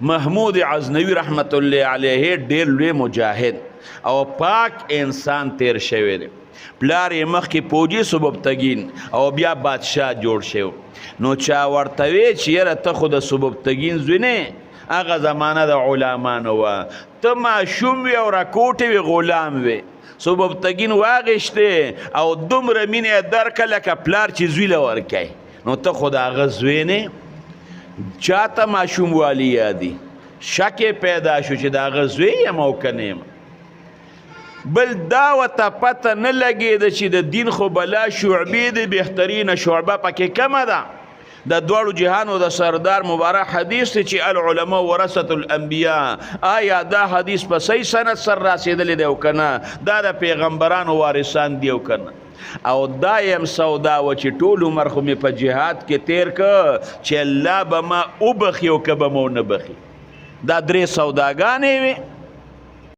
محمود غزنوي رحمت الله علیه ډېر لوی مجاهد او پاک انسان تیر شوی دی. پلار یې مخکې پوجي سبکتګین او بیا بادشاه جوړ شو. نو چا ورته وی چې یاره ته خو د سبکتګین زوی نه، هغه زمانه د غلامانو وه، ته ماشوم وي او راکوټې وي غلام وي. سبکتګین واغېشتې او دومره مینې یې درکړه لکه پلار چې زوی له ورکوي. نو ته خو د هغه زوی نه، چاته ماشوم والی یادي، شک پیدا شو چې د هغه زوی یم او که نه یم. بل دا ورته پته نه لګېده چې د دین خو بلا شعبې د بهترینه شعبه پکې کمه ده. د دواړو جهانو د سردار مبارک حدیث دی چې العلماء ورثة الانبیاء. آیا دا حدیث په صحیح سند سره رسېدلی دی او که نه؟ دا د پیغمبرانو وارثان دی او که نه؟ او دا یم سودا و چې ټول عمر خو مې په جهاد کې تیر که چې الله به ما وبخي او که به مو نه بخي. دا درې سوداګانې وې.